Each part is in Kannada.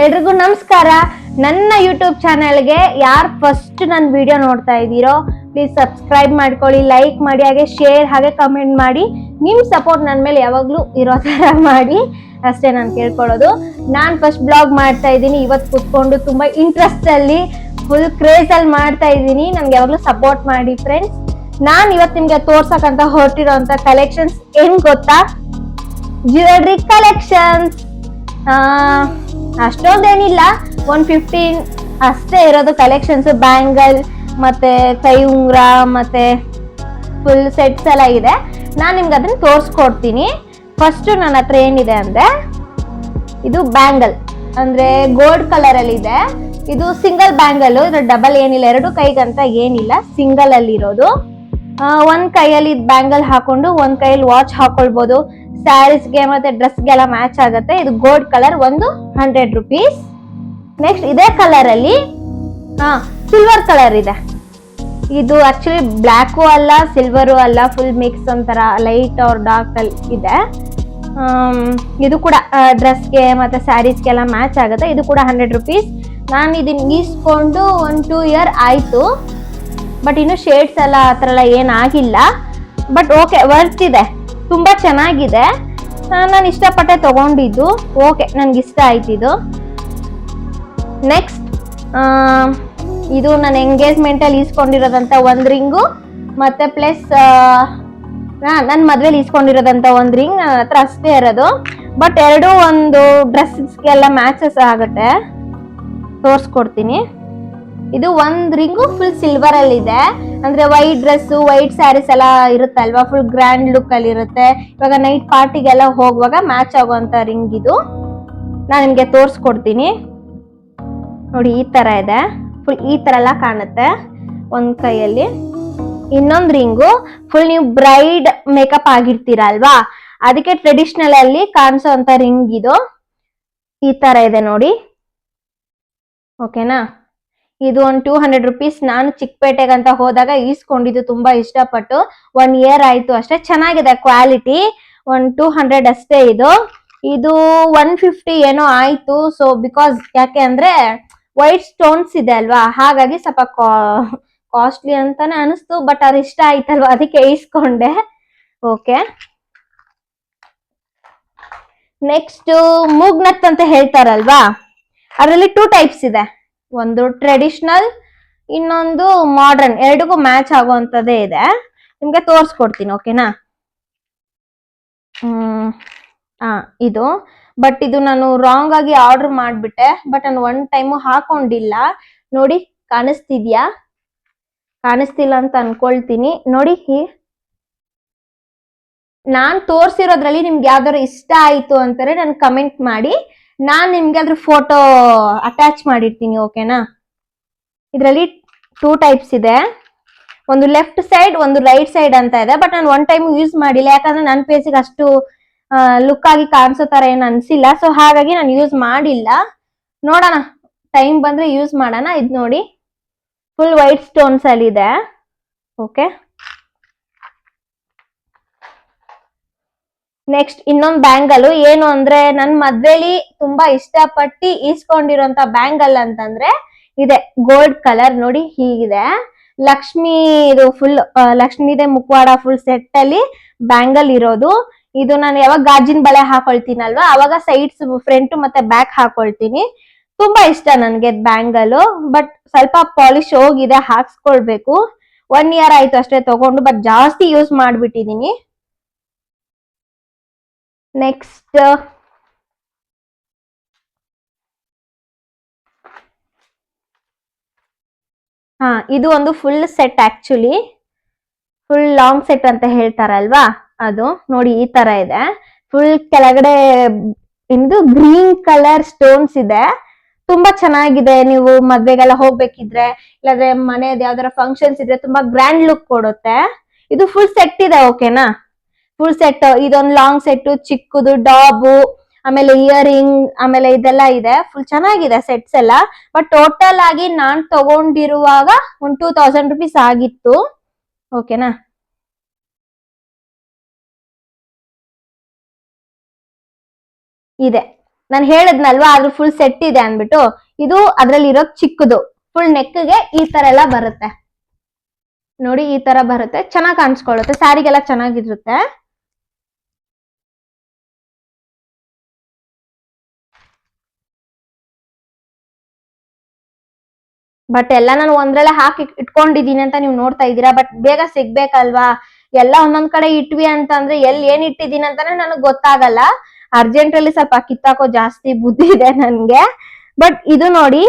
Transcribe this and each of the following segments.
ಎಲ್ರಿಗೂ ನಮಸ್ಕಾರ. ನನ್ನ ಯೂಟ್ಯೂಬ್ ಚಾನೆಲ್ಗೆ ಯಾರು ಫಸ್ಟ್ ನನ್ನ ವಿಡಿಯೋ ನೋಡ್ತಾ ಇದ್ದೀರೋ ಪ್ಲೀಸ್ ಸಬ್ಸ್ಕ್ರೈಬ್ ಮಾಡ್ಕೊಳ್ಳಿ, ಲೈಕ್ ಮಾಡಿ, ಹಾಗೆ ಶೇರ್ ಹಾಗೆ ಕಮೆಂಟ್ ಮಾಡಿ. ನಿಮ್ಮ ಸಪೋರ್ಟ್ ನನ್ನ ಮೇಲೆ ಯಾವಾಗಲೂ ಇರೋ ಥರ ಮಾಡಿ ಅಷ್ಟೇ ನಾನು ಕೇಳ್ಕೊಳ್ಳೋದು. ನಾನು ಫಸ್ಟ್ ಬ್ಲಾಗ್ ಮಾಡ್ತಾ ಇದ್ದೀನಿ ಇವತ್ತು ಕೂತ್ಕೊಂಡು, ತುಂಬ ಇಂಟ್ರೆಸ್ಟಲ್ಲಿ ಫುಲ್ ಕ್ರೇಜಲ್ಲಿ ಮಾಡ್ತಾ ಇದ್ದೀನಿ. ನನಗೆ ಯಾವಾಗಲೂ ಸಪೋರ್ಟ್ ಮಾಡಿ ಫ್ರೆಂಡ್ಸ್. ನಾನು ಇವತ್ತು ನಿಮಗೆ ತೋರ್ಸಕ್ಕಂತ ಹೊರಟಿರೋಂಥ ಕಲೆಕ್ಷನ್ಸ್ ಏನು ಗೊತ್ತಾ? Jewellery collections. ಅಷ್ಟೊಂದೇನಿಲ್ಲ, 115 ಅಷ್ಟೇ ಇರೋದು ಕಲೆಕ್ಷನ್ಸ್. ಬ್ಯಾಂಗಲ್ ಮತ್ತೆ ಕೈ ಉಂಗುರ ಮತ್ತೆ ಫುಲ್ ಸೆಟ್ಸ್ ಎಲ್ಲ ಇದೆ. ನಾನು ನಿಮ್ಗೆ ಅದನ್ನ ತೋರಿಸ್ಕೊಡ್ತೀನಿ. ಫಸ್ಟ್ ನನ್ನ ಹತ್ರ ಏನಿದೆ ಅಂದ್ರೆ ಇದು ಬ್ಯಾಂಗಲ್, ಅಂದ್ರೆ ಗೋಲ್ಡ್ ಕಲರ್ ಅಲ್ಲಿ ಇದೆ. ಇದು ಸಿಂಗಲ್ ಬ್ಯಾಂಗಲ್, ಇದು ಡಬಲ್ ಏನಿಲ್ಲ, ಎರಡು ಕೈಗಂತ ಏನಿಲ್ಲ, ಸಿಂಗಲ್ ಅಲ್ಲಿ ಇರೋದು. ಒಂದ್ ಕೈಯಲ್ಲಿ ಬ್ಯಾಂಗಲ್ ಹಾಕೊಂಡು ಒಂದ್ ಕೈಯಲ್ಲಿ ವಾಚ್ ಹಾಕೊಳ್ಬಹುದು. ಸ್ಯಾರೀಸ್ಗೆ ಮತ್ತೆ ಡ್ರೆಸ್ಗೆಲ್ಲ ಮ್ಯಾಚ್ ಆಗುತ್ತೆ. ಇದು ಗೋಲ್ಡ್ ಕಲರ್, ಒಂದು 100 ರೂಪೀಸ್. ನೆಕ್ಸ್ಟ್ ಇದೇ ಕಲರ್ ಅಲ್ಲಿ ಸಿಲ್ವರ್ ಕಲರ್ ಇದೆ. ಇದು ಆಕ್ಚುಲಿ ಬ್ಲ್ಯಾಕು ಅಲ್ಲ ಸಿಲ್ವರು ಅಲ್ಲ, ಫುಲ್ ಮಿಕ್ಸ್ ಒಂಥರ ಲೈಟ್ ಆರ್ ಡಾರ್ಕ್ ಅಲ್ಲಿ ಇದೆ. ಇದು ಕೂಡ ಡ್ರೆಸ್ಗೆ ಮತ್ತೆ ಸ್ಯಾರೀಸ್ಗೆಲ್ಲ ಮ್ಯಾಚ್ ಆಗುತ್ತೆ. ಇದು ಕೂಡ 100 ರೂಪೀಸ್. ನಾನು ಇದನ್ನ ಈಸ್ಕೊಂಡು 1-2 ಇಯರ್ ಆಯ್ತು, ಬಟ್ ಇನ್ನು ಶೇಡ್ಸ್ ಎಲ್ಲ ಆ ಥರ ಎಲ್ಲ ಏನಾಗಿಲ್ಲ. ಬಟ್ ಓಕೆ, ವರ್ತ್ ಇದೆ, ತುಂಬಾ ಚೆನ್ನಾಗಿದೆ. ನಾನು ಇಷ್ಟಪಟ್ಟೆ ತಗೊಂಡಿದ್ದು. ಓಕೆ, ನನ್ಗೆ ಇಷ್ಟ ಆಯ್ತು ಇದು. ನೆಕ್ಸ್ಟ್ ಇದು ನನ್ನ ಎಂಗೇಜ್ಮೆಂಟ್ ಅಲ್ಲಿ ಈಸ್ಕೊಂಡಿರೋದಂತ ಒಂದ್ ರಿಂಗು, ಮತ್ತೆ ಪ್ಲಸ್ ನನ್ನ ಮದ್ವೆಲಿ ಈಸ್ಕೊಂಡಿರೋದಂತ ಒಂದ್ ರಿಂಗ್. ನನ್ನ ಹತ್ರ ಅಷ್ಟೇ ಇರೋದು, ಬಟ್ ಎರಡು ಒಂದು ಡ್ರೆಸ್ಗೆಲ್ಲ ಮ್ಯಾಚಸ್ ಆಗುತ್ತೆ. ತೋರ್ಸ್ಕೊಡ್ತೀನಿ. ಇದು ಒಂದ್ ರಿಂಗು ಫುಲ್ ಸಿಲ್ವರ್ ಅಲ್ಲಿ ಇದೆ, ಅಂದ್ರೆ ವೈಟ್ ಡ್ರೆಸ್ ವೈಟ್ ಸ್ಯಾರೀಸ್ ಎಲ್ಲ ಇರುತ್ತಲ್ವಾ, ಫುಲ್ ಗ್ರ್ಯಾಂಡ್ ಲುಕ್ ಅಲ್ಲಿ ಇರುತ್ತೆ. ಇವಾಗ ನೈಟ್ ಪಾರ್ಟಿಗೆಲ್ಲ ಹೋಗುವಾಗ ಮ್ಯಾಚ್ ಆಗುವಂತ ರಿಂಗ್ ಇದು. ನಾನು ನಿಮ್ಗೆ ತೋರ್ಸ್ಕೊಡ್ತೀನಿ ನೋಡಿ. ಈ ತರ ಇದೆ, ಫುಲ್ ಈ ತರ ಎಲ್ಲ ಕಾಣುತ್ತೆ ಒಂದ್ ಕೈಯಲ್ಲಿ. ಇನ್ನೊಂದ್ ರಿಂಗು ಫುಲ್ ನೀವು ಬ್ರೈಡ್ ಮೇಕಪ್ ಆಗಿರ್ತೀರ ಅಲ್ವಾ, ಅದಕ್ಕೆ ಟ್ರೆಡಿಷನಲ್ ಅಲ್ಲಿ ಕಾಣಿಸೋ ಅಂತ ರಿಂಗ್ ಇದು. ಈ ತರ ಇದೆ ನೋಡಿ, ಓಕೆನಾ? ಇದು ಒಂದು 200 ರೂಪೀಸ್. ನಾನು ಚಿಕ್ಕಪೇಟೆಗಂತ ಹೋದಾಗ ಈಸ್ಕೊಂಡಿದ್ದು, ತುಂಬಾ ಇಷ್ಟಪಟ್ಟು. 1 ಇಯರ್ ಆಯ್ತು ಅಷ್ಟೇ. ಚೆನ್ನಾಗಿದೆ ಕ್ವಾಲಿಟಿ. 200 ಅಷ್ಟೇ ಇದು. ಇದು 150 ಏನೋ ಆಯ್ತು. ಸೊ ಬಿಕಾಸ್ ಯಾಕೆ ಅಂದ್ರೆ ವೈಟ್ ಸ್ಟೋನ್ಸ್ ಇದೆ ಅಲ್ವಾ, ಹಾಗಾಗಿ ಸ್ವಲ್ಪ ಕಾಸ್ಟ್ಲಿ ಅಂತಾನೆ ಅನಿಸ್ತು. ಬಟ್ ಅದು ಇಷ್ಟ ಆಯ್ತಲ್ವಾ, ಅದಕ್ಕೆ ಈಸ್ಕೊಂಡೆ. ಓಕೆ, ನೆಕ್ಸ್ಟ್ ಮೂಗ್ನತ್ ಅಂತ ಹೇಳ್ತಾರಲ್ವಾ, ಅದರಲ್ಲಿ 2 ಟೈಪ್ಸ್ ಇದೆ. ಒಂದು ಟ್ರೆಡಿಷನಲ್, ಇನ್ನೊಂದು ಮಾಡರ್ನ್. ಎರಡಿಗೂ ಮ್ಯಾಚ್ ಆಗುವಂತದ್ದೇ ಇದೆ. ನಿಮ್ಗೆ ತೋರ್ಸ್ಕೊಡ್ತೀನಿ, ಓಕೆನಾ? ಇದು ಬಟ್ ಇದು ನಾನು ರಾಂಗ್ ಆಗಿ ಆರ್ಡರ್ ಮಾಡ್ಬಿಟ್ಟೆ. ಬಟ್ ನಾನು 1 ಟೈಮು ಹಾಕೊಂಡಿಲ್ಲ. ನೋಡಿ, ಕಾಣಿಸ್ತಿದ್ಯಾ? ಕಾಣಿಸ್ತಿಲ್ಲ ಅಂತ ಅನ್ಕೊಳ್ತೀನಿ. ನೋಡಿ, ನಾನ್ ತೋರ್ಸಿರೋದ್ರಲ್ಲಿ ನಿಮ್ಗೆ ಯಾವ್ದಾರು ಇಷ್ಟ ಆಯ್ತು ಅಂತಾರೆ ನನ್ ಕಮೆಂಟ್ ಮಾಡಿ. ನಾನ್ ನಿಮ್ಗೆ ಅದ್ರ ಫೋಟೋ ಅಟ್ಯಾಚ್ ಮಾಡಿರ್ತೀನಿ, ಓಕೆನಾ? ಇದರಲ್ಲಿ 2 ಟೈಪ್ಸ್ ಇದೆ. ಒಂದು ಲೆಫ್ಟ್ ಸೈಡ್, ಒಂದು ರೈಟ್ ಸೈಡ್ ಅಂತ ಇದೆ. ಬಟ್ ನಾನು 1 ಟೈಮ್ ಯೂಸ್ ಮಾಡಿಲ್ಲ, ಯಾಕಂದ್ರೆ ನನ್ನ ಫೇಸಿಗೆ ಅಷ್ಟು ಲುಕ್ ಆಗಿ ಕಾಣಿಸೋ ತರ ಏನು ಅನ್ಸಿಲ್ಲ. ಸೊ ಹಾಗಾಗಿ ನಾನು ಯೂಸ್ ಮಾಡಿಲ್ಲ. ನೋಡೋಣ, ಟೈಮ್ ಬಂದ್ರೆ ಯೂಸ್ ಮಾಡೋಣ. ಇದು ನೋಡಿ, ಫುಲ್ ವೈಟ್ ಸ್ಟೋನ್ಸ್ ಅಲ್ಲಿ ಇದೆ. ಓಕೆ, ನೆಕ್ಸ್ಟ್ ಇನ್ನೊಂದು ಬ್ಯಾಂಗಲ್. ಏನು ಅಂದ್ರೆ ನನ್ನ ಮದ್ವೆಲಿ ತುಂಬಾ ಇಷ್ಟಪಟ್ಟು ಈಸ್ಕೊಂಡಿರೋಂತ ಬ್ಯಾಂಗಲ್ ಅಂತಂದ್ರೆ ಇದೆ. ಗೋಲ್ಡ್ ಕಲರ್ ನೋಡಿ, ಹೀಗಿದೆ. ಲಕ್ಷ್ಮಿ, ಇದು ಫುಲ್ ಲಕ್ಷ್ಮಿದೆ ಮುಖವಾಡ ಫುಲ್ ಸೆಟ್ ಅಲ್ಲಿ ಬ್ಯಾಂಗಲ್ ಇರೋದು. ಇದು ನಾನು ಯಾವಾಗ ಗಾಜಿನ ಬಳೆ ಹಾಕೊಳ್ತೀನಲ್ವಾ, ಅವಾಗ ಸೈಡ್ಸ್ ಫ್ರಂಟ್ ಮತ್ತೆ ಬ್ಯಾಕ್ ಹಾಕೊಳ್ತೀನಿ. ತುಂಬಾ ಇಷ್ಟ ನನ್ಗೆ ಬ್ಯಾಂಗಲ್. ಬಟ್ ಸ್ವಲ್ಪ ಪಾಲಿಶ್ ಹೋಗಿದೆ, ಹಾಕ್ಸ್ಕೊಳ್ಬೇಕು. 1 ಇಯರ್ ಆಯ್ತು ಅಷ್ಟೇ ತಗೊಂಡು, ಬಟ್ ಜಾಸ್ತಿ ಯೂಸ್ ಮಾಡ್ಬಿಟ್ಟಿದೀನಿ. ನೆಕ್ಸ್ಟ್ ಇದು ಒಂದು full set. Actually full long set ಅಂತ ಹೇಳ್ತಾರಲ್ವಾ, ಅದು ನೋಡಿ ಈ ತರ ಇದೆ. ಫುಲ್ ಕೆಳಗಡೆ ಇಂದು ಗ್ರೀನ್ ಕಲರ್ ಸ್ಟೋನ್ಸ್ ಇದೆ. ತುಂಬಾ ಚೆನ್ನಾಗಿದೆ. ನೀವು ಮದ್ವೆಗೆಲ್ಲ ಹೋಗ್ಬೇಕಿದ್ರೆ, ಇಲ್ಲಾಂದ್ರೆ ಮನೆಯದ್ ಯಾವ್ದಾರ ಫಂಕ್ಷನ್ಸ್ ಇದ್ರೆ ತುಂಬಾ ಗ್ರ್ಯಾಂಡ್ ಲುಕ್ ಕೊಡುತ್ತೆ. ಇದು ಫುಲ್ ಸೆಟ್ ಇದೆ, ಓಕೆನಾ? Full set. ಇದೊಂದು ಲಾಂಗ್ ಸೆಟ್, ಚಿಕ್ಕದು ಡಾಬು, ಆಮೇಲೆ ಇಯರಿಂಗ್, ಆಮೇಲೆ ಇದೆಲ್ಲ ಇದೆ. ಫುಲ್ ಚೆನ್ನಾಗಿದೆ ಸೆಟ್ಸ್ ಎಲ್ಲ. ಬಟ್ ಟೋಟಲ್ ಆಗಿ ನಾನ್ ತಗೊಂಡಿರುವಾಗ ಒಂದು 2000 ರೂಪೀಸ್ ಆಗಿತ್ತು, ಓಕೆನಾ? ಇದೆ ನಾನು ಹೇಳದ್ನಲ್ವಾ ಅದ್ರ ಫುಲ್ ಸೆಟ್ ಇದೆ ಅಂದ್ಬಿಟ್ಟು. ಇದು ಅದ್ರಲ್ಲಿ ಇರೋದ್ ಚಿಕ್ಕದು. ಫುಲ್ ನೆಕ್ಗೆ ಈ ತರ ಎಲ್ಲ ಬರುತ್ತೆ ನೋಡಿ, ಈ ತರ ಬರುತ್ತೆ. ಚೆನ್ನಾಗಿ ಕಾಣಿಸ್ಕೊಳ್ಳುತ್ತೆ, ಸ್ಯಾರಿಗೆಲ್ಲ ಚೆನ್ನಾಗಿರುತ್ತೆ. ಬಟ್ ಎಲ್ಲ ನಾನು ಒಂದ್ರಲ್ಲೇ ಹಾಕಿ ಇಟ್ಕೊಂಡಿದೀನಿ ಅಂತ ನೀವು ನೋಡ್ತಾ ಇದ್ದೀರಾ. ಬಟ್ ಬೇಗ ಸಿಗ್ಬೇಕಲ್ವಾ, ಎಲ್ಲ ಒಂದೊಂದ್ ಕಡೆ ಇಟ್ವಿ ಅಂತಂದ್ರೆ ಎಲ್ಲಿ ಏನ್ ಇಟ್ಟಿದೀನಿ ಅಂತಾನೆ ನನಗ್ ಗೊತ್ತಾಗಲ್ಲ. ಅರ್ಜೆಂಟ್ ಅಲ್ಲಿ ಸ್ವಲ್ಪ ಕಿತ್ತಾಕೋ ಜಾಸ್ತಿ ಬುದ್ಧಿ ಇದೆ ನನ್ಗೆ. ಬಟ್ ಇದು ನೋಡಿ,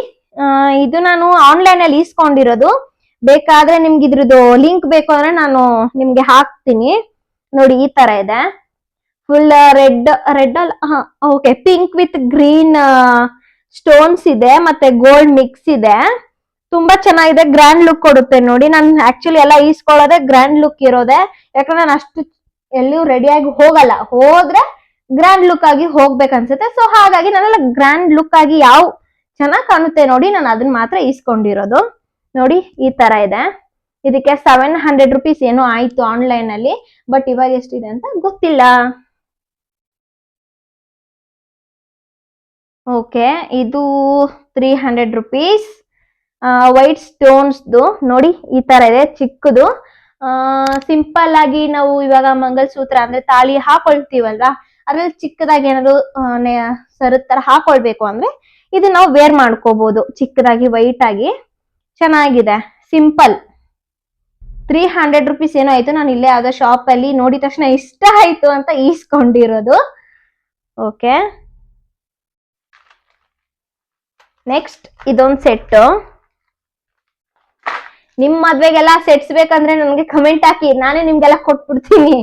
ಇದು ನಾನು ಆನ್ಲೈನ್ ಅಲ್ಲಿ ಇಸ್ಕೊಂಡಿರೋದು. ಬೇಕಾದ್ರೆ ನಿಮ್ಗೆ ಇದ್ರದ್ದು ಲಿಂಕ್ ಬೇಕು ಅಂದ್ರೆ ನಾನು ನಿಮ್ಗೆ ಹಾಕ್ತೀನಿ ನೋಡಿ. ಈ ತರ ಇದೆ, ಫುಲ್ ರೆಡ್ ರೆಡ್ ಅಲ್ಲ, okay, pink with green stones ಇದೆ, ಮತ್ತೆ ಗೋಲ್ಡ್ ಮಿಕ್ಸ್ ಇದೆ. ತುಂಬಾ ಚೆನ್ನಾಗಿದೆ, ಗ್ರ್ಯಾಂಡ್ ಲುಕ್ ಕೊಡುತ್ತೆ ನೋಡಿ. ನಾನು ಆಕ್ಚುಲಿ ಎಲ್ಲ ಈಸ್ಕೊಳ್ಳೋದೆ ಗ್ರ್ಯಾಂಡ್ ಲುಕ್ ಇರೋದೆ, ಯಾಕಂದ್ರೆ ನಾನು ಅಷ್ಟು ಎಲ್ಲಿಯೂ ರೆಡಿಯಾಗಿ ಹೋಗಲ್ಲ. ಹೋದ್ರೆ ಗ್ರ್ಯಾಂಡ್ ಲುಕ್ ಆಗಿ ಹೋಗ್ಬೇಕನ್ಸುತ್ತೆ. ಸೊ ಹಾಗಾಗಿ ನಾನೆಲ್ಲ ಗ್ರ್ಯಾಂಡ್ ಲುಕ್ ಆಗಿ ಯಾವ ಚೆನ್ನಾಗ್ ಕಾಣುತ್ತೆ ನೋಡಿ, ನಾನು ಅದನ್ನ ಮಾತ್ರ ಈಸ್ಕೊಂಡಿರೋದು ನೋಡಿ. ಈ ತರ ಇದೆ. ಇದಕ್ಕೆ 700 ರುಪೀಸ್ ಏನೋ ಆಯ್ತು ಆನ್ಲೈನ್ ಅಲ್ಲಿ. ಬಟ್ ಇವಾಗ ಎಷ್ಟಿದೆ ಅಂತ ಗೊತ್ತಿಲ್ಲ. ಓಕೆ, ಇದು 300 ರುಪೀಸ್. ವೈಟ್ ಸ್ಟೋನ್ಸ್ದು ನೋಡಿ, ಈ ತರ ಇದೆ, ಚಿಕ್ಕದು. ಸಿಂಪಲ್ ಆಗಿ ನಾವು ಇವಾಗ ಮಂಗಲ್ಸೂತ್ರ ಅಂದ್ರೆ ತಾಳಿ ಹಾಕೊಳ್ತೀವಲ್ವಾ, ಅದ್ರಲ್ಲಿ ಚಿಕ್ಕದಾಗಿ ಏನಾದ್ರು ಸರದ ತರ ಹಾಕೊಳ್ಬೇಕು ಅಂದ್ರೆ ಇದು ನಾವು ವೇರ್ ಮಾಡ್ಕೋಬಹುದು. ಚಿಕ್ಕದಾಗಿ ವೈಟ್ ಆಗಿ ಚೆನ್ನಾಗಿದೆ, ಸಿಂಪಲ್. 300 ರುಪೀಸ್ ಏನೋ ಆಯ್ತು. ನಾನು ಇಲ್ಲೇ ಯಾವ್ದೋ ಶಾಪ್ ಅಲ್ಲಿ ನೋಡಿದ ತಕ್ಷಣ ಇಷ್ಟ ಆಯ್ತು ಅಂತ ಈಸ್ಕೊಂಡಿರೋದು. ಓಕೆ, ನೆಕ್ಸ್ಟ್ ಇದೊಂದು ಸೆಟ್. ನಿಮ್ ಮದ್ವೆಗೆಲ್ಲ ಸೆಟ್ಸ್ ಬೇಕಂದ್ರೆ ನನ್ಗೆ ಕಮೆಂಟ್ ಹಾಕಿ, ನಾನೇ ನಿಮ್ಗೆಲ್ಲ ಕೊಟ್ಬಿಡ್ತೀನಿ.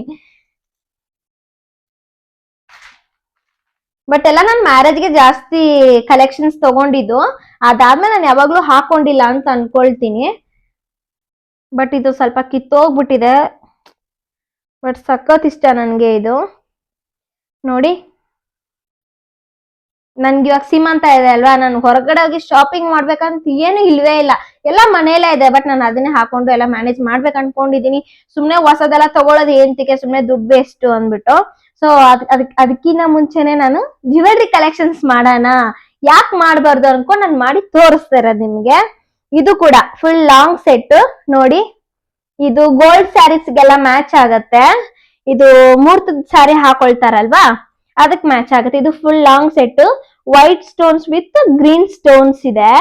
ಬಟ್ ಎಲ್ಲ ನಾನು ಮ್ಯಾರೇಜ್ಗೆ ಜಾಸ್ತಿ ಕಲೆಕ್ಷನ್ಸ್ ತಗೊಂಡಿದ್ದು, ಅದಾದ್ಮೇಲೆ ನಾನು ಯಾವಾಗ್ಲೂ ಹಾಕೊಂಡಿಲ್ಲ ಅಂತ ಅನ್ಕೊಳ್ತೀನಿ. ಬಟ್ ಇದು ಸ್ವಲ್ಪ ಕಿತ್ತೋಗ್ಬಿಟ್ಟಿದೆ. ಬಟ್ ಸಖತ್ ಇಷ್ಟ ನನ್ಗೆ ಇದು ನೋಡಿ. ನನ್ಗೆ ಇವಾಗ ಸೀಮಂತ ಇದೆ ಅಲ್ವಾ, ನಾನು ಹೊರಗಡೆ ಹೋಗಿ ಶಾಪಿಂಗ್ ಮಾಡ್ಬೇಕಂತ ಏನು ಇಲ್ವೇ ಇಲ್ಲ, ಎಲ್ಲ ಮನೆಯಲ್ಲೇ ಇದೆ. ಬಟ್ ನಾನು ಅದನ್ನೇ ಹಾಕೊಂಡು ಎಲ್ಲ ಮ್ಯಾನೇಜ್ ಮಾಡ್ಬೇಕು ಅನ್ಕೊಂಡಿದೀನಿ. ಸುಮ್ನೆ ಹೊಸದೆಲ್ಲ ತಗೊಳ್ಳೋದು ಏಂತಿಗೆ, ಸುಮ್ನೆ ದುಡ್ಡು ವೇಸ್ಟ್ ಅಂದ್ಬಿಟ್ಟು. ಸೊ ಅದಕ್ಕಿಂತ ಮುಂಚೆನೆ ನಾನು ಜ್ಯುವೆಲ್ರಿ ಕಲೆಕ್ಷನ್ಸ್ ಮಾಡೋಣ, ಯಾಕೆ ಮಾಡಬಾರ್ದು ಅನ್ಕೊಂಡು ನಾನು ಮಾಡಿ ತೋರಿಸ್ತಾ ಇರೋದು ನಿಮ್ಗೆ. ಇದು ಕೂಡ ಫುಲ್ ಲಾಂಗ್ ಸೆಟ್ ನೋಡಿ. ಇದು ಗೋಲ್ಡ್ ಸ್ಯಾರೀಸ್ಗೆಲ್ಲ ಮ್ಯಾಚ್ ಆಗತ್ತೆ. ಇದು ಮುಹೂರ್ತದ ಸ್ಯಾರಿ ಹಾಕೊಳ್ತಾರಲ್ವಾ, ಅದಕ್ಕೆ ಮ್ಯಾಚ್ ಆಗುತ್ತೆ. ಇದು full long set, white stones with green stones ಇದೆ.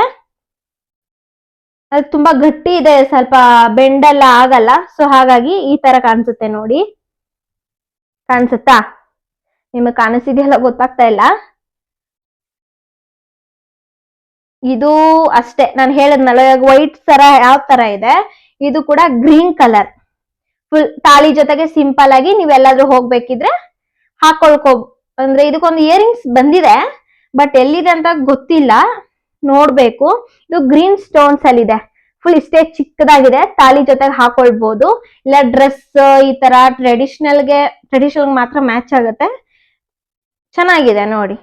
ಅದು ತುಂಬಾ ಗಟ್ಟಿ ಇದೆ, ಸ್ವಲ್ಪ ಬೆಂಡೆಲ್ಲ ಆಗಲ್ಲ. ಸೊ ಹಾಗಾಗಿ ಈ ತರ ಕಾಣಿಸುತ್ತೆ ನೋಡಿ. ಕಾಣಿಸುತ್ತಾ ನಿಮಗೆ? ಕಾಣಿಸಿದೆಯಲ್ಲ ಗೊತ್ತಾಗ್ತಾ ಇಲ್ಲ. ಇದು ಅಷ್ಟೇ, ನಾನು ಹೇಳದ್ನಲ್ಲ ವೈಟ್ ತರ ಯಾವ ತರ ಇದೆ, ಇದು ಕೂಡ ಗ್ರೀನ್ ಕಲರ್. ಫುಲ್ ತಾಳಿ ಜೊತೆಗೆ ಸಿಂಪಲ್ ಆಗಿ ನೀವೆಲ್ಲಾದ್ರೂ ಹೋಗ್ಬೇಕಿದ್ರೆ ಹಾಕೊಳ್ಕೋ. ಅಂದ್ರೆ ಇದಕ್ಕೊಂದು ಇಯರಿಂಗ್ಸ್ ಬಂದಿದೆ, ಬಟ್ ಎಲ್ಲಿದೆ ಅಂತ ಗೊತ್ತಿಲ್ಲ, ನೋಡ್ಬೇಕು. ಇದು ಗ್ರೀನ್ ಸ್ಟೋನ್ಸ್ ಅಲ್ಲಿ ಇದೆ, ಫುಲ್ ಇಷ್ಟೇ ಚಿಕ್ಕದಾಗಿದೆ. ತಾಳಿ ಜೊತೆಗೆ ಹಾಕೊಳ್ಬಹುದು, ಇಲ್ಲ ಡ್ರೆಸ್ ಈ ತರ ಟ್ರೆಡಿಷನಲ್ ಮಾತ್ರ ಮ್ಯಾಚ್ ಆಗುತ್ತೆ. ಚೆನ್ನಾಗಿದೆ ನೋಡಿ.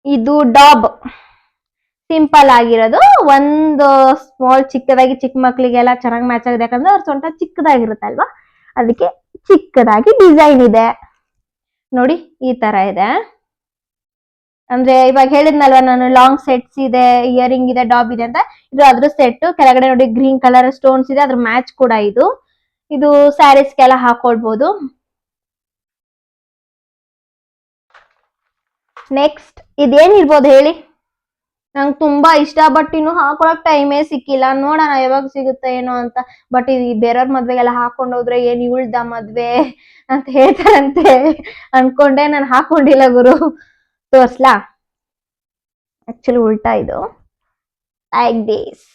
ಇದು ಡಾಬ್ ಸಿಂಪಲ್ ಆಗಿರೋದು, ಒಂದು ಸ್ಮಾಲ್ ಚಿಕ್ಕದಾಗಿ, ಚಿಕ್ಕ ಮಕ್ಳಿಗೆಲ್ಲ ಚೆನ್ನಾಗಿ ಮ್ಯಾಚ್ ಆಗಿದೆ. ಯಾಕಂದ್ರೆ ಅವ್ರ ಸೊಂಟ ಚಿಕ್ಕದಾಗಿರುತ್ತಲ್ವಾ, ಅದಕ್ಕೆ ಚಿಕ್ಕದಾಗಿ ಡಿಸೈನ್ ಇದೆ ನೋಡಿ. ಈ ತರ ಇದೆ. ಅಂದ್ರೆ ಇವಾಗ ಹೇಳಿದ್ನಲ್ವಾ ನಾನು, ಲಾಂಗ್ ಸೆಟ್ಸ್ ಇದೆ, ಇಯರಿಂಗ್ ಇದೆ, ಡಾಬ್ ಇದೆ ಅಂತ. ಇದು ಅದ್ರ ಸೆಟ್. ಕೆಳಗಡೆ ನೋಡಿ ಗ್ರೀನ್ ಕಲರ್ ಸ್ಟೋನ್ಸ್ ಇದೆ, ಅದ್ರ ಮ್ಯಾಚ್ ಕೂಡ ಇದು. ಇದು ಸ್ಯಾರೀಸ್ಗೆಲ್ಲ ಹಾಕೊಳ್ಬಹುದು. ನೆಕ್ಸ್ಟ್ ಇದೇನಿರ್ಬೋದು ಹೇಳಿ? ನಂಗೆ ತುಂಬಾ ಇಷ್ಟ, ಬಟ್ ಇನ್ನು ಹಾಕೊಳಕ್ ಟೈಮೇ ಸಿಕ್ಕಿಲ್ಲ. ನೋಡೋಣ ಯಾವಾಗ ಸಿಗುತ್ತೆ ಏನೋ ಅಂತ. ಬಟ್ ಈ ಬೇರೆಯವ್ರ ಮದ್ವೆಗೆಲ್ಲ ಹಾಕೊಂಡ್ ಹೋದ್ರೆ ಏನ್ ಇವಳ್ದ ಮದ್ವೆ ಅಂತ ಹೇಳ್ತಾರಂತೆ ಅನ್ಕೊಂಡೆ ನಾನು ಹಾಕೊಂಡಿಲ್ಲ ಗುರು. ತೋರ್ಸ್ಲಾ? ಆಕ್ಚುಲಿ ಉಲ್ಟಾ ಇದು, ಲೈಕ್ ದಿಸ್.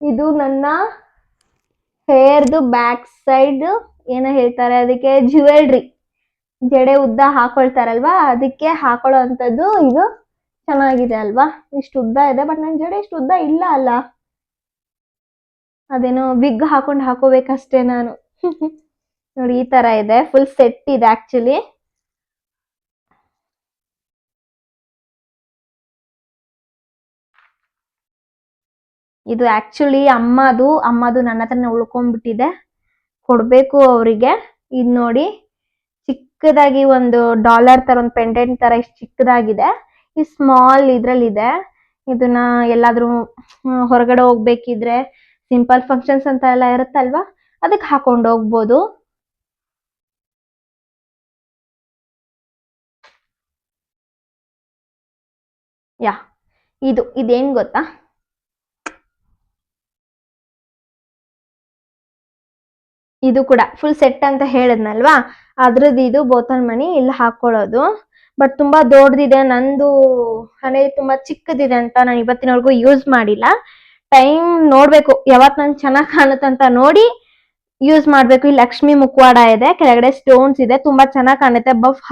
ಇದು ನನ್ನ ಹೇರ್ದು ಬ್ಯಾಕ್ ಸೈಡ್ ಏನೋ ಹೇಳ್ತಾರೆ ಅದಕ್ಕೆ, ಜ್ಯುವೆಲ್ರಿ. ಜಡೆ ಉದ್ದ ಹಾಕೊಳ್ತಾರಲ್ವಾ, ಅದಕ್ಕೆ ಹಾಕೊಳ್ಳೋ ಅಂತದ್ದು ಇದು. ಚೆನ್ನಾಗಿದೆ ಅಲ್ವಾ? ಇಷ್ಟು ಉದ್ದ ಇದೆ, ಬಟ್ ನನ್ ಜಡೆ ಇಷ್ಟು ಉದ್ದ ಇಲ್ಲ ಅಲ್ಲ. ಅದೇನೋ ವಿಗ್ ಹಾಕೊಂಡು ಹಾಕೋಬೇಕಷ್ಟೇ ನಾನು. ನೋಡಿ ಈ ತರ ಇದೆ, ಫುಲ್ ಸೆಟ್ ಇದೆ ಆಕ್ಚುಲಿ. ಇದು ಆಕ್ಚುಲಿ ಅಮ್ಮದು ನನ್ನ ಹತ್ರನೇ ಉಳ್ಕೊಂಡ್ಬಿಟ್ಟಿದೆ, ಕೊಡ್ಬೇಕು ಅವರಿಗೆ. ಇದು ನೋಡಿ, ಚಿಕ್ಕದಾಗಿ ಒಂದು ಡಾಲರ್ ತರ, ಒಂದು ಪೆಂಡೆಂಟ್ ತರ ಇಷ್ಟು ಚಿಕ್ಕದಾಗಿದೆ. ಈ ಸ್ಮಾಲ್ ಇದ್ರಲ್ಲಿದೆ. ಇದನ್ನ ಎಲ್ಲಾದ್ರೂ ಹೊರಗಡೆ ಹೋಗ್ಬೇಕಿದ್ರೆ, ಸಿಂಪಲ್ ಫಂಕ್ಷನ್ಸ್ ಅಂತ ಎಲ್ಲ ಇರುತ್ತಲ್ವಾ, ಅದಕ್ಕೆ ಹಾಕೊಂಡು ಹೋಗ್ಬೋದು. ಯಾ, ಇದೇನ್ ಗೊತ್ತಾ, ಇದು ಕೂಡ ಫುಲ್ ಸೆಟ್ ಅಂತ ಹೇಳಿದ್ನಲ್ವಾ, ಅದ್ರದ್ದು ಇದು ಬೋತಲ್ ಮಣಿ ಇಲ್ಲಿ ಹಾಕೊಳ್ಳೋದು. ಬಟ್ ತುಂಬಾ ದೊಡ್ಡದಿದೆ, ನಂದು ಹಣೆ ತುಂಬಾ ಚಿಕ್ಕದಿದೆ ಅಂತ ನಾನು ಇವತ್ತಿನವರೆಗೂ ಯೂಸ್ ಮಾಡಿಲ್ಲ. ಟೈಮ್ ನೋಡ್ಬೇಕು, ಯಾವತ್ ನನ್ ಚೆನ್ನಾಗ್ ಕಾಣುತ್ತಂತ ನೋಡಿ ಯೂಸ್ ಮಾಡ್ಬೇಕು. ಈ ಲಕ್ಷ್ಮಿ ಮುಖವಾಡ ಇದೆ, ಕೆಳಗಡೆ ಸ್ಟೋನ್ಸ್ ಇದೆ, ತುಂಬಾ ಚೆನ್ನಾಗ್ ಕಾಣುತ್ತೆ. ಬಫ್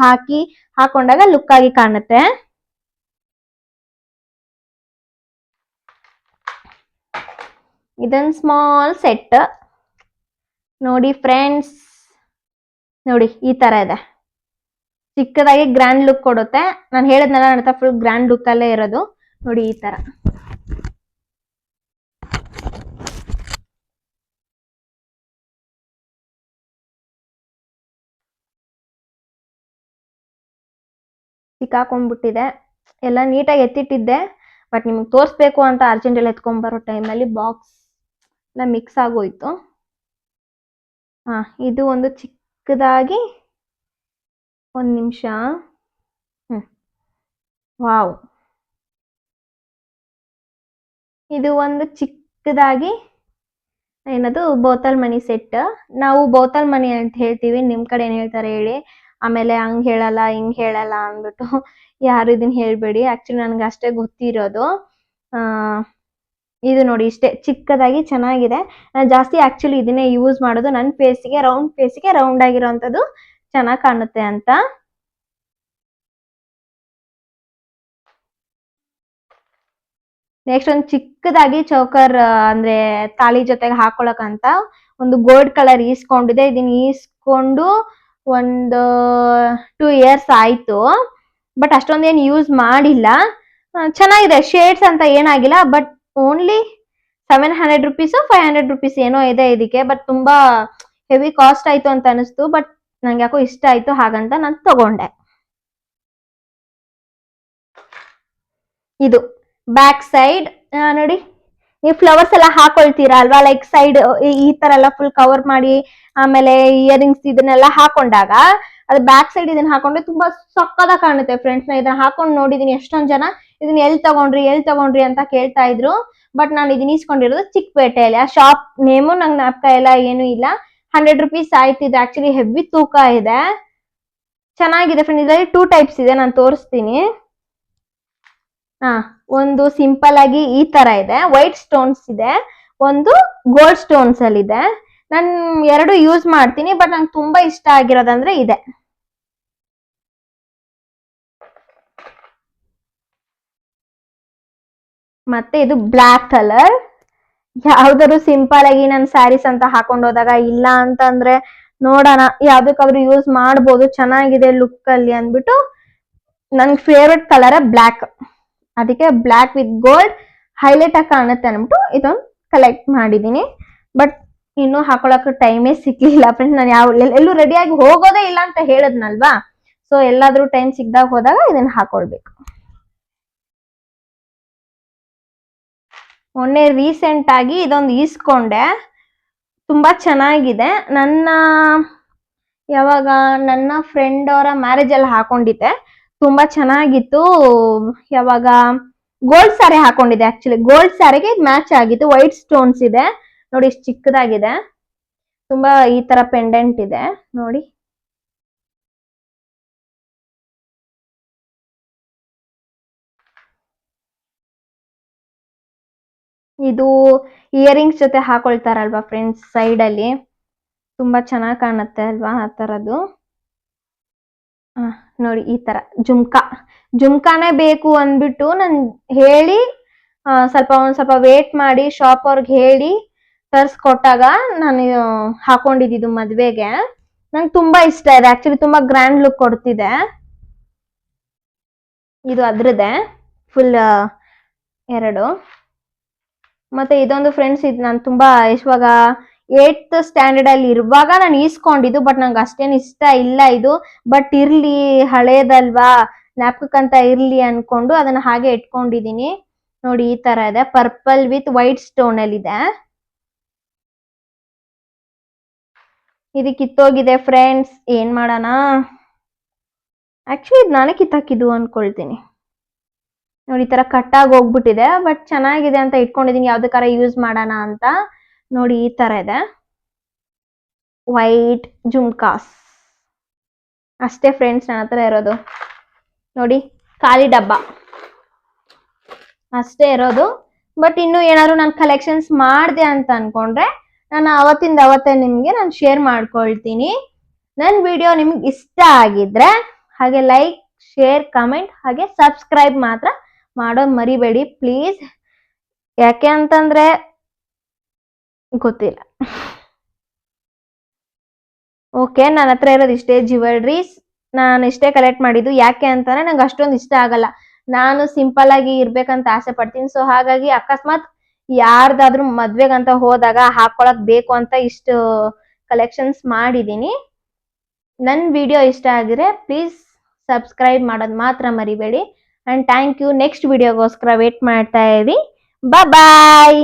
ಹಾಕೊಂಡಾಗ ಲುಕ್ ಆಗಿ ಕಾಣುತ್ತೆ. ಇದೊಂದು ಸ್ಮಾಲ್ ಸೆಟ್ ನೋಡಿ ಫ್ರೆಂಡ್ಸ್, ನೋಡಿ ಈ ತರ ಇದೆ. ಚಿಕ್ಕದಾಗಿ ಗ್ರ್ಯಾಂಡ್ ಲುಕ್ ಕೊಡುತ್ತೆ. ನಾನು ಹೇಳಿದ್ನಲ್ಲ, ನನ್ನ ಹತ್ರ ಫುಲ್ ಗ್ರ್ಯಾಂಡ್ ಲುಕ್ ಅಲ್ಲೇ ಇರೋದು. ನೋಡಿ ಈ ತರ. ಸಿಕ್ಕಾಕೊಂಡ್ಬಿಟ್ಟಿದೆ, ಎಲ್ಲ ನೀಟಾಗಿ ಎತ್ತಿಟ್ಟಿದ್ದೆ. ಬಟ್ ನಿಮ್ಗೆ ತೋರಿಸ್ಬೇಕು ಅಂತ ಅರ್ಜೆಂಟಲ್ಲಿ ಎತ್ಕೊಂಡ್ಬರೋ ಟೈಮಲ್ಲಿ ಬಾಕ್ಸ್ ಎಲ್ಲ ಮಿಕ್ಸ್ ಆಗೋಯ್ತು. ಇದು ಒಂದು ಚಿಕ್ಕದಾಗಿ, ಒಂದು ನಿಮಿಷ. ವಾವ್, ಇದು ಒಂದು ಚಿಕ್ಕದಾಗಿ ಏನದು ಬೋತಲ್ ಮನಿ ಸೆಟ್. ನಾವು ಬೋತಲ್ ಮನಿ ಅಂತ ಹೇಳ್ತೀವಿ, ನಿಮ್ ಕಡೆ ಏನ್ ಹೇಳ್ತಾರೆ ಹೇಳಿ. ಆಮೇಲೆ ಹಂಗ್ ಹೇಳಲ್ಲ ಹಿಂಗ್ ಹೇಳಲ್ಲ ಅಂದ್ಬಿಟ್ಟು ಯಾರು ಇದನ್ನ ಹೇಳ್ಬೇಡಿ. ಆಕ್ಚುಲಿ ನನ್ಗೆ ಅಷ್ಟೇ ಗೊತ್ತಿರೋದು. ಇದು ನೋಡಿ, ಇಷ್ಟೇ ಚಿಕ್ಕದಾಗಿ ಚೆನ್ನಾಗಿದೆ. ನಾನು ಜಾಸ್ತಿ ಆಕ್ಚುಲಿ ಇದನ್ನೇ ಯೂಸ್ ಮಾಡೋದು, ನನ್ನ ಫೇಸಿಗೆ ರೌಂಡ್ ಆಗಿರೋಂಥದ್ದು ಚೆನ್ನಾಗಿ ಕಾಣುತ್ತೆ ಅಂತ. ನೆಕ್ಸ್ಟ್ ಒಂದು ಚಿಕ್ಕದಾಗಿ ಚೌಕರ್, ಅಂದ್ರೆ ತಾಳಿ ಜೊತೆಗೆ ಹಾಕೊಳಕಂತ ಒಂದು ಗೋಲ್ಡ್ ಕಲರ್ ಈಸ್ಕೊಂಡಿದೆ. ಇದನ್ನ ಈಸ್ಕೊಂಡು ಒಂದು 2 years ಆಯ್ತು. ಬಟ್ ಅಷ್ಟೊಂದೇನು ಯೂಸ್ ಮಾಡಿಲ್ಲ. ಚೆನ್ನಾಗಿದೆ, ಶೇಡ್ಸ್ ಅಂತ ಏನಾಗಿಲ್ಲ. ಬಟ್ ಓನ್ಲಿ 700 rupees 500 rupees ಏನೋ ಇದೆ ಇದಕ್ಕೆ. ಬಟ್ ತುಂಬಾ ಹೆವಿ ಕಾಸ್ಟ್ ಆಯ್ತು ಅಂತ ಅನಿಸ್ತು. ಬಟ್ ನಂಗೆ ಯಾಕೋ ಇಷ್ಟ ಆಯ್ತು, ಹಾಗಂತ ನಾನು ತಗೊಂಡೆ. ಇದು ಬ್ಯಾಕ್ ಸೈಡ್ ನೋಡಿ, ನೀವು ಫ್ಲವರ್ಸ್ ಎಲ್ಲ ಹಾಕೊಳ್ತೀರಾ ಅಲ್ವಾ, ಲೈಕ್ ಸೈಡ್ ಈ ತರ ಎಲ್ಲ ಫುಲ್ ಕವರ್ ಮಾಡಿ, ಆಮೇಲೆ ಇಯರಿಂಗ್ಸ್ ಇದನ್ನೆಲ್ಲ ಹಾಕೊಂಡಾಗ ಅದು ಬ್ಯಾಕ್ ಸೈಡ್ ಇದನ್ನ ಹಾಕೊಂಡ್ರೆ ತುಂಬಾ ಸಕ್ಕದಾಗಿ ಕಾಣುತ್ತೆ ಫ್ರೆಂಡ್ಸ್. ನಾ ಇದನ್ನ ಹಾಕೊಂಡು ನೋಡಿದೀನಿ, ಎಷ್ಟೊಂದ್ ಜನ ಇದನ್ನ ಎಲ್ಲಿ ತಗೊಂಡ್ರಿ ಅಂತ ಕೇಳ್ತಾ ಇದ್ರು. ಬಟ್ ನಾನು ಇದನ್ನ ಇಸ್ಕೊಂಡಿರೋದು ಚಿಕ್ಕಪೇಟೆಯಲ್ಲಿ. ಆ ಶಾಪ್ ನೇಮು ನಂಗೆ ಜ್ಞಾಪಕ ಇಲ್ಲ, ಏನು ಇಲ್ಲ. 100 rupees ಆಯ್ತು. ಇದು ಆಕ್ಚುಲಿ ಹೆವಿ ತೂಕ ಇದೆ, ಚೆನ್ನಾಗಿದೆ ಫ್ರೆಂಡ್. ಇದರಲ್ಲಿ 2 types ಇದೆ, ನಾನು ತೋರಿಸ್ತೀನಿ. ಒಂದು ಸಿಂಪಲ್ ಆಗಿ ಈ ತರ ಇದೆ, ವೈಟ್ ಸ್ಟೋನ್ಸ್ ಇದೆ. ಒಂದು ಗೋಲ್ಡ್ ಸ್ಟೋನ್ಸ್ ಅಲ್ಲಿ ಇದೆ. ನಾನು 2 ಯೂಸ್ ಮಾಡ್ತೀನಿ, ಬಟ್ ನಂಗೆ ತುಂಬಾ ಇಷ್ಟ ಆಗಿರೋದಂದ್ರೆ ಇದೆ. ಮತ್ತೆ ಇದು ಬ್ಲಾಕ್ ಕಲರ್. ಯಾವ್ದಾದ್ರು ಸಿಂಪಲ್ ಆಗಿ ನಾನು ಸ್ಯಾರೀಸ್ ಅಂತ ಹಾಕೊಂಡು ಹೋದಾಗ, ಇಲ್ಲ ಅಂತಂದ್ರೆ ನೋಡೋಣ ಯಾವ್ದಕ್ಕಾದ್ರೂ ಯೂಸ್ ಮಾಡ್ಬೋದು, ಚೆನ್ನಾಗಿದೆ ಲುಕ್ ಅಲ್ಲಿ ಅಂದ್ಬಿಟ್ಟು ನನ್ ಫೇವ್ರೆಟ್ ಕಲರ್ ಬ್ಲಾಕ್. ಅದಕ್ಕೆ ಬ್ಲಾಕ್ ವಿತ್ ಗೋಲ್ಡ್ ಹೈಲೈಟ್ ಆಗಿ ಕಾಣುತ್ತೆ ಅಂದ್ಬಿಟ್ಟು ಇದೊಂದು ಕಲೆಕ್ಟ್ ಮಾಡಿದೀನಿ. ಬಟ್ ಇನ್ನು ಹಾಕೊಳಕ್ ಟೈಮೇ ಸಿಕ್ಲಿಲ್ಲ ಫ್ರೆಂಡ್ಸ್. ನಾನು ಎಲ್ಲೂ ರೆಡಿಯಾಗಿ ಹೋಗೋದೇ ಇಲ್ಲ ಅಂತ ಹೇಳದ್ನಲ್ವಾ, ಸೊ ಎಲ್ಲಾದ್ರೂ ಟೈಮ್ ಸಿಗ್ದಾಗ ಹೋದಾಗ ಇದನ್ನ ಹಾಕೊಳ್ಬೇಕು. ಮೊನ್ನೆ ರೀಸೆಂಟ್ ಆಗಿ ಇದೊಂದು ಈಸ್ಕೊಂಡೆ, ತುಂಬಾ ಚೆನ್ನಾಗಿದೆ. ನನ್ನ ಫ್ರೆಂಡ್ ಅವರ ಮ್ಯಾರೇಜ್ ಅಲ್ಲಿ ಹಾಕೊಂಡಿದ್ದೆ, ತುಂಬಾ ಚೆನ್ನಾಗಿತ್ತು. ಯಾವಾಗ ಗೋಲ್ಡ್ ಸ್ಯಾರಿ ಹಾಕೊಂಡಿದೆ, ಆಕ್ಚುಲಿ ಗೋಲ್ಡ್ ಸ್ಯಾರಿಗೆ ಮ್ಯಾಚ್ ಆಗಿತ್ತು. ವೈಟ್ ಸ್ಟೋನ್ಸ್ ಇದೆ ನೋಡಿ, ಇಷ್ಟು ಚಿಕ್ಕದಾಗಿದೆ. ತುಂಬಾ ಈ ತರ ಪೆಂಡೆಂಟ್ ಇದೆ ನೋಡಿ. ಇದು ಇಯರಿಂಗ್ಸ್ ಜೊತೆ ಹಾಕೊಳ್ತಾರಲ್ವಾ ಫ್ರೆಂಡ್ಸ್, ಸೈಡ್ ಅಲ್ಲಿ ತುಂಬಾ ಚೆನ್ನಾಗಿ ಕಾಣುತ್ತೆ ಅಲ್ವಾ, ಆ ತರದ್ದು. ನೋಡಿ ಈ ತರ ಜುಮ್ಕಾನೇ ಬೇಕು ಅಂದ್ಬಿಟ್ಟು ನಾನು ಹೇಳಿ ಒಂದ್ ಸ್ವಲ್ಪ ವೇಟ್ ಮಾಡಿ ಶಾಪ್ ಅವ್ರಿಗೆ ಹೇಳಿ ತರ್ಸ್ಕೊಟ್ಟಾಗ ನಾನು ಹಾಕೊಂಡಿದ್ದು ಮದ್ವೆಗೆ. ನಂಗೆ ತುಂಬಾ ಇಷ್ಟ ಇದೆ, ಆಕ್ಚುಲಿ ತುಂಬಾ ಗ್ರ್ಯಾಂಡ್ ಲುಕ್ ಕೊಡ್ತಿದೆ. ಇದು ಅದ್ರದ್ದೇ ಫುಲ್ 2. ಮತ್ತೆ ಇದೊಂದು ಫ್ರೆಂಡ್ಸ್, ಇದು ನಾನು ತುಂಬಾ ಇವಾಗ 8th ಸ್ಟ್ಯಾಂಡರ್ಡ್ ಅಲ್ಲಿ ಇರುವಾಗ ನಾನು ಈಸ್ಕೊಂಡಿದ್ದು, ಬಟ್ ನಂಗೆ ಅಷ್ಟೇನು ಇಷ್ಟ ಇಲ್ಲ ಇದು. ಬಟ್ ಇರ್ಲಿ, ಹಳೇದಲ್ವಾ, ಜ್ಞಾಪಕಕ್ಕಂತ ಇರ್ಲಿ ಅನ್ಕೊಂಡು ಅದನ್ನ ಹಾಗೆ ಇಟ್ಕೊಂಡಿದೀನಿ. ನೋಡಿ ಈ ತರ ಇದೆ, ಪರ್ಪಲ್ ವಿತ್ ವೈಟ್ ಸ್ಟೋನ್ ಅಲ್ಲಿ ಇದೆ. ಇದು ಕಿತ್ತೋಗಿದೆ ಫ್ರೆಂಡ್ಸ್, ಏನ್ ಮಾಡೋಣ. ಆಕ್ಚುಲಿ ಇದು ನಾನೇ ಕಿತ್ತಾಕಿದ್ದು ಅನ್ಕೊಳ್ತೀನಿ. ನೋಡಿ ಈ ತರ ಕಟ್ಟಾಗಿ ಹೋಗ್ಬಿಟ್ಟಿದೆ, ಬಟ್ ಚೆನ್ನಾಗಿದೆ ಅಂತ ಇಟ್ಕೊಂಡಿದೀನಿ, ಯಾವ್ದಕ್ಕಾರ ಯೂಸ್ ಮಾಡೋಣ ಅಂತ. ನೋಡಿ ಈ ತರ ಇದೆ, ವೈಟ್ ಜುಮ್ಕಾಸ್. ಅಷ್ಟೇ ಫ್ರೆಂಡ್ಸ್ ನನ್ನ ಹತ್ರ ಇರೋದು. ನೋಡಿ ಖಾಲಿ ಡಬ್ಬ ಅಷ್ಟೇ ಇರೋದು. ಬಟ್ ಇನ್ನು ಏನಾದ್ರು ನಾನು ಕಲೆಕ್ಷನ್ಸ್ ಮಾಡಿದೆ ಅಂತ ಅನ್ಕೊಂಡ್ರೆ ನಾನು ಅವತ್ತಿಂದ ಅವತ್ತೇ ನಿಮ್ಗೆ ನಾನು ಶೇರ್ ಮಾಡ್ಕೊಳ್ತೀನಿ. ನನ್ನ ವಿಡಿಯೋ ನಿಮ್ಗೆ ಇಷ್ಟ ಆಗಿದ್ರೆ ಹಾಗೆ ಲೈಕ್, ಶೇರ್, ಕಮೆಂಟ್ ಹಾಗೆ ಸಬ್ಸ್ಕ್ರೈಬ್ ಮಾತ್ರ ಮಾಡೋದು ಮರಿಬೇಡಿ ಪ್ಲೀಸ್. ಯಾಕೆ ಅಂತಂದ್ರೆ ಗೊತ್ತಿಲ್ಲ. ಓಕೆ, ನನ್ನ ಹತ್ರ ಇರೋದು ಇಷ್ಟೇ ಜ್ಯುವೆಲ್ರೀಸ್, ನಾನು ಇಷ್ಟೇ ಕಲೆಕ್ಟ್ ಮಾಡಿದ್ದು. ಯಾಕೆ ಅಂತಾನೆ ನಂಗೆ ಅಷ್ಟೊಂದು ಇಷ್ಟ ಆಗಲ್ಲ, ನಾನು ಸಿಂಪಲ್ ಆಗಿ ಇರ್ಬೇಕಂತ ಆಸೆ ಪಡ್ತೀನಿ. ಸೊ ಹಾಗಾಗಿ ಅಕಸ್ಮಾತ್ ಯಾರ್ದಾದ್ರೂ ಮದ್ವೆಗಂತ ಹೋದಾಗ ಹಾಕೊಳಕ್ ಬೇಕು ಅಂತ ಇಷ್ಟು ಕಲೆಕ್ಷನ್ಸ್ ಮಾಡಿದೀನಿ. ನನ್ನ ವಿಡಿಯೋ ಇಷ್ಟ ಆಗಿದ್ರೆ ಪ್ಲೀಸ್ ಸಬ್ಸ್ಕ್ರೈಬ್ ಮಾಡೋದು ಮಾತ್ರ ಮರಿಬೇಡಿ. And thank you. ನೆಕ್ಸ್ಟ್ ವಿಡಿಯೋಗೋಸ್ಕರ ವೇಟ್ ಮಾಡ್ತಾ ಇರಿ. ಬಾಯ್.